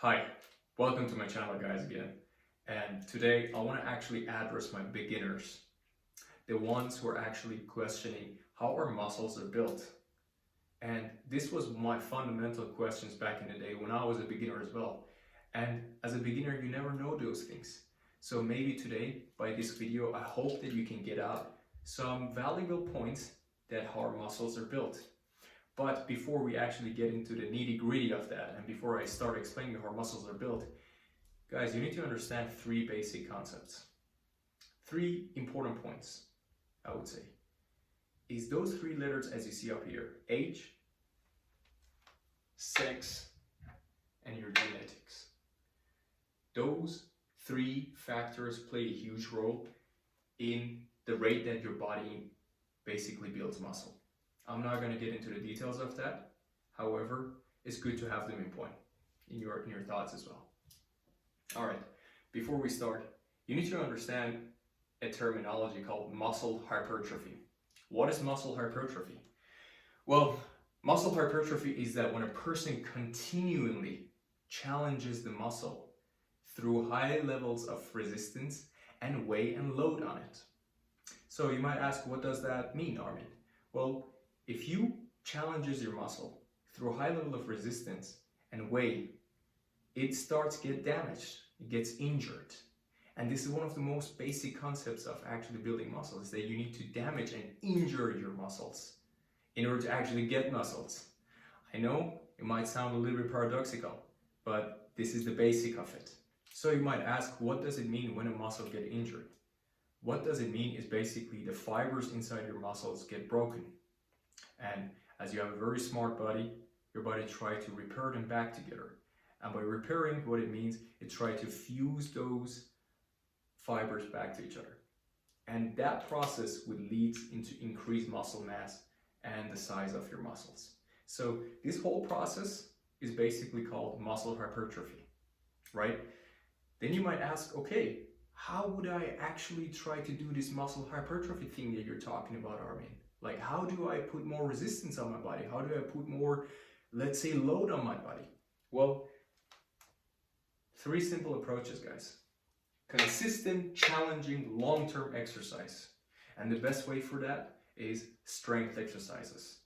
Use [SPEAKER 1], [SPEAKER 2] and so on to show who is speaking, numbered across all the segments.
[SPEAKER 1] Hi, welcome to my channel guys again. And today I want to actually address my beginners, the ones who are actually questioning how our muscles are built. And this was my fundamental questions back in the day when I was a beginner as well. And as a beginner, you never know those things. So maybe today, by this video, I hope that you can get out some valuable points that how our muscles are built. But before we actually get into the nitty-gritty of that, and before I start explaining how our muscles are built, guys, you need to understand three basic concepts. Three important points, I would say, is those three letters as you see up here: age, sex, and your genetics. Those three factors play a huge role in the rate that your body basically builds muscle. I'm not going to get into the details of that. However, it's good to have them in your thoughts as well. All right, before we start, you need to understand a terminology called muscle hypertrophy. What is muscle hypertrophy? Well, muscle hypertrophy is that when a person continually challenges the muscle through high levels of resistance and weight and load on it. So you might ask, what does that mean, Armin? Well, if you challenges your muscle through a high level of resistance and weight, it starts to get damaged, it gets injured. And this is one of the most basic concepts of actually building muscles, is that you need to damage and injure your muscles in order to actually get muscles. I know it might sound a little bit paradoxical, but this is the basic of it. So you might ask, what does it mean when a muscle gets injured? What does it mean is basically the fibers inside your muscles get broken. And as you have a very smart body, your body tries to repair them back together. And by repairing, what it means, it tries to fuse those fibers back to each other. And that process would lead into increased muscle mass and the size of your muscles. So this whole process is basically called muscle hypertrophy, right? Then you might ask, okay, how would I actually try to do this muscle hypertrophy thing that you're talking about, Armin? Like, how do I put more resistance on my body? How do I put more, let's say, load on my body? Well, three simple approaches, guys. Consistent, challenging, long-term exercise. And the best way for that is strength exercises.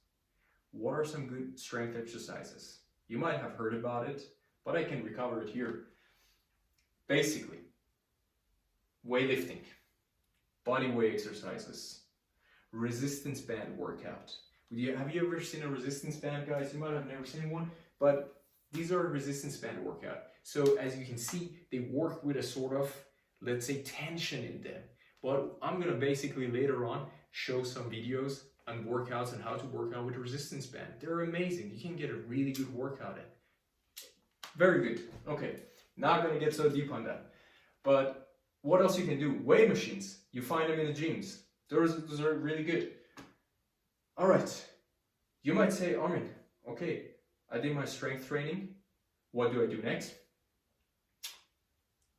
[SPEAKER 1] What are some good strength exercises? You might have heard about it, but I can recover it here. Basically, weightlifting, body weight exercises, resistance band workout. Have you ever seen a resistance band, guys? You might have never seen one, but these are a resistance band workout. So as you can see, they work with a sort of, let's say, tension in them. But I'm gonna basically later on show some videos and workouts on how to work out with a resistance band. They're amazing. You can get a really good workout in. Very good. Okay, not gonna get so deep on that. But what else you can do? Weight machines. You find them in the gyms. Those are really good. All right. You might say, Armin, okay, I did my strength training. What do I do next?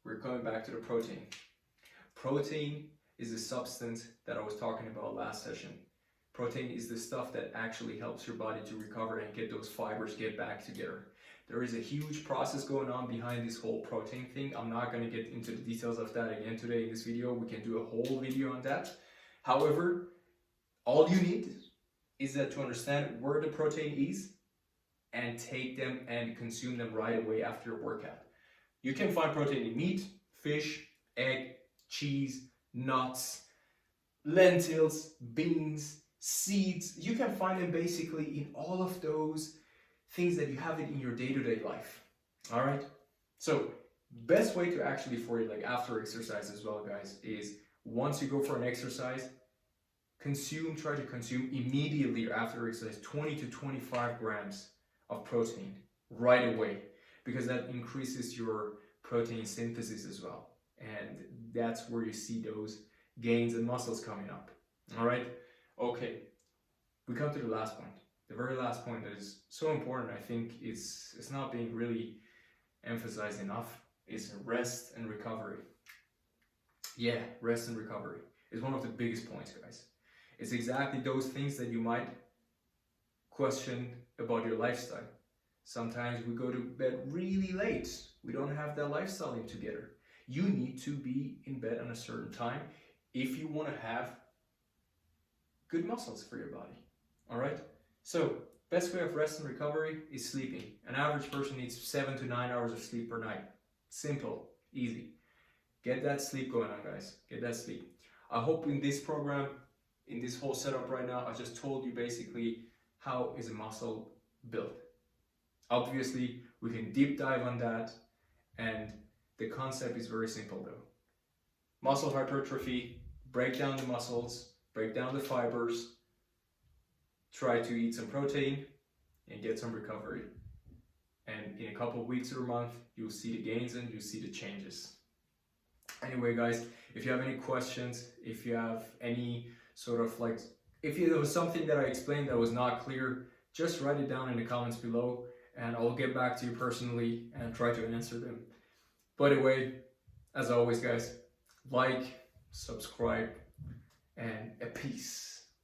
[SPEAKER 1] We're coming back to the protein. Protein is the substance that I was talking about last session. Protein is the stuff that actually helps your body to recover and get those fibers get back together. There is a huge process going on behind this whole protein thing. I'm not going to get into the details of that again today in this video. We can do a whole video on that. However, all you need is that to understand where the protein is and take them and consume them right away after your workout. You can find protein in meat, fish, egg, cheese, nuts, lentils, beans, seeds. You can find them basically in all of those things that you have it in your day-to-day life. All right. So best way to actually for you, like after exercise as well, guys, is once you go for an exercise, try to consume immediately after exercise 20 to 25 grams of protein right away, because that increases your protein synthesis as well. And that's where you see those gains and muscles coming up. All right. Okay. We come to the last point. The very last point that is so important, I think it's not being really emphasized enough, is rest and recovery. Yeah, rest and recovery is one of the biggest points, guys. It's exactly those things that you might question about your lifestyle. Sometimes we go to bed really late. We don't have that lifestyle in together. You need to be in bed at a certain time if you want to have good muscles for your body. All right? So, best way of rest and recovery is sleeping. An average person needs 7 to 9 hours of sleep per night. Simple, easy. Get that sleep going on, guys. Get that sleep. I hope in this program, in this whole setup right now, I just told you basically how is a muscle built. Obviously, we can deep dive on that, and the concept is very simple though. Muscle hypertrophy, break down the muscles, break down the fibers, try to eat some protein, and get some recovery. And in a couple of weeks or a month, you'll see the gains and you'll see the changes. Anyway, guys, if you have any questions, if you have any sort of like, if there was something that I explained that was not clear, just write it down in the comments below and I'll get back to you personally and try to answer them. By the way, as always, guys, like, subscribe, and a peace.